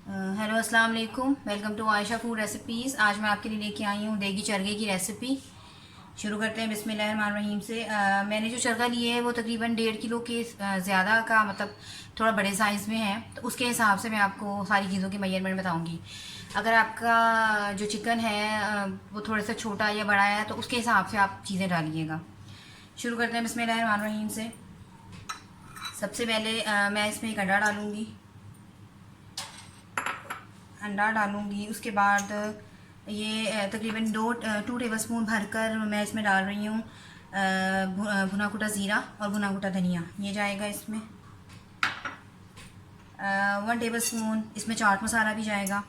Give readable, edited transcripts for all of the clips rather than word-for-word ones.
Hello अस्सलाम वालेकुम, welcome to Ayesha food recipes. आज मैं आपके लिए लेके आई हूँ देगी चरगे की रेसिपी। शुरू करते हैं बिस्मिल्लाहिर्रहमानिर्रहीम से। मैंने जो चरगा लिए है वो तकरीबन 1.5 किलो के ज़्यादा का, मतलब थोड़ा बड़े साइज़ में है, तो उसके हिसाब से मैं आपको सारी चीज़ों की मेजरमेंट बताऊँगी। अगर आपका जो चिकन है वो थोड़ा सा छोटा या बड़ा है तो उसके हिसाब से आप चीज़ें डालिएगा। शुरू करते हैं बिस्मिल्लाहिर्रहमानिर्रहीम से। सबसे पहले मैं इसमें एक अंडा डालूँगी। उसके बाद ये तकरीबन 2 टेबल स्पून भरकर मैं इसमें डाल रही हूँ भुना कुटा ज़ीरा और भुना कुटा धनिया, ये जाएगा इसमें। 1 टेबल स्पून इसमें चाट मसाला भी जाएगा।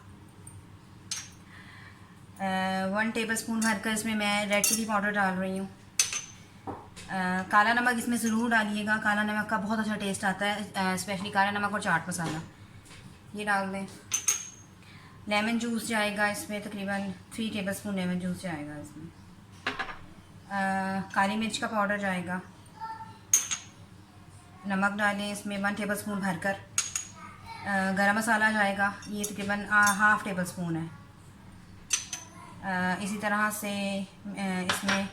1 टेबल स्पून भरकर इसमें मैं रेड चिली पाउडर डाल रही हूँ। काला नमक इसमें ज़रूर डालिएगा, काला नमक का बहुत अच्छा टेस्ट आता है, स्पेशली काला नमक और चाट मसाला, ये डाल दें। लेमन जूस जाएगा इसमें, तकरीबन 3 टेबलस्पून लेमन जूस जाएगा इसमें। काली मिर्च का पाउडर जाएगा। नमक डालें इसमें 1 टेबलस्पून भरकर। गरम मसाला जाएगा, ये तकरीबन हाफ़ टेबल स्पून है। इसी तरह से इसमें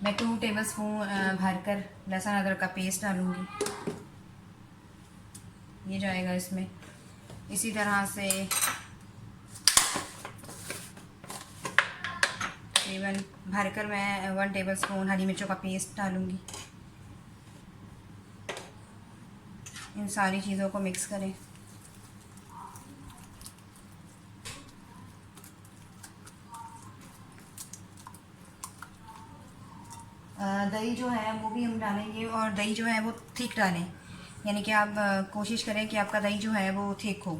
मैं 2 टेबलस्पून भरकर लहसुन अदरक का पेस्ट डालूँगी, ये जाएगा इसमें। इसी तरह से तकरीबन भरकर मैं 1 टेबलस्पून हरी मिर्चों का पेस्ट डालूँगी। इन सारी चीज़ों को मिक्स करें। दही जो है वो भी हम डालेंगे, और दही जो है वो थिक डालें, यानी कि आप कोशिश करें कि आपका दही जो है वो थिक हो।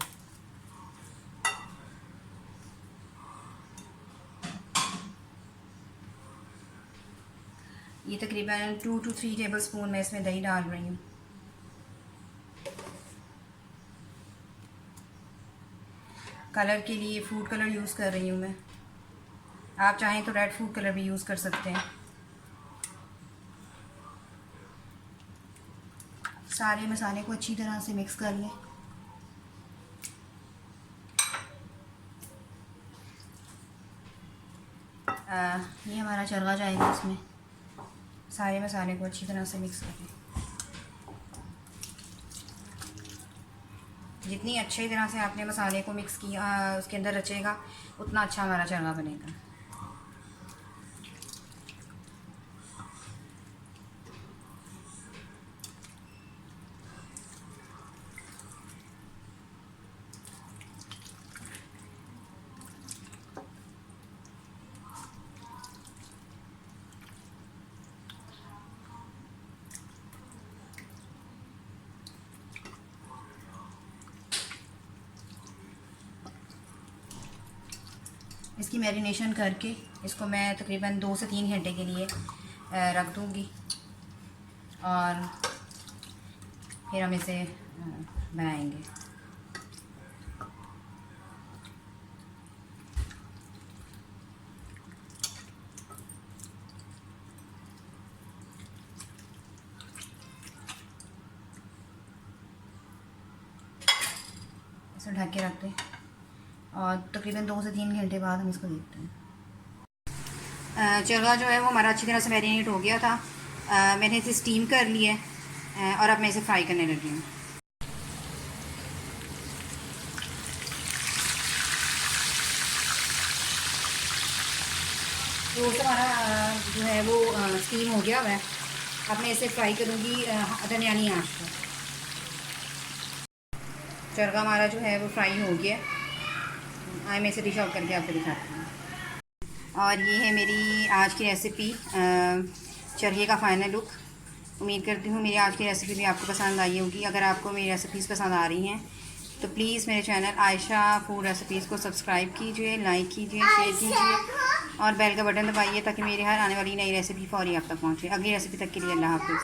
ये तकरीबन 2 to 3 टेबलस्पून मैं इसमें दही डाल रही हूँ। कलर के लिए फूड कलर यूज़ कर रही हूँ मैं, आप चाहें तो रेड फूड कलर भी यूज़ कर सकते हैं। सारे मसाले को अच्छी तरह से मिक्स कर लें। ये हमारा चरगा जाएगा इसमें। सारे मसाले को अच्छी तरह से मिक्स कर लें। जितनी अच्छी तरह से आपने मसाले को मिक्स किया उसके अंदर रचेगा, उतना अच्छा हमारा चरगा बनेगा। इसकी मैरिनेशन करके इसको मैं तकरीबन 2 से 3 घंटे के लिए रख दूँगी, और फिर हम इसे बनाएंगे। इसे ढक के रखते हैं, और तकरीबन 2 से 3 घंटे बाद हम इसको देखते हैं। चरगा जो है वो हमारा अच्छी तरह से मैरिनेट हो गया था। मैंने इसे स्टीम कर लिया है, और अब मैं इसे फ्राई करने लगी हूँ। तो हमारा जो है वो स्टीम हो गया हुआ है। अब मैं इसे फ्राई करूँगी दरमियानी आंच पर। चरगा हमारा जो है वो फ्राई हो गया। आए मैं इसे डिश आउट करके आपको दिखाती हूँ। और ये है मेरी आज की रेसिपी, चरगे का फाइनल लुक। उम्मीद करती हूँ मेरी आज की रेसिपी भी आपको पसंद आई होगी। अगर आपको मेरी रेसिपीज़ पसंद आ रही हैं तो प्लीज़ मेरे चैनल आयशा फूड रेसिपीज़ को सब्सक्राइब कीजिए, लाइक कीजिए, शेयर कीजिए, और बेल का बटन दबाइए ताकि मेरी हर आने वाली नई रेसिपी फौरी आप तक पहुँचे। अगली रेसिपी तक के लिए अल्लाह हाफ़िज़।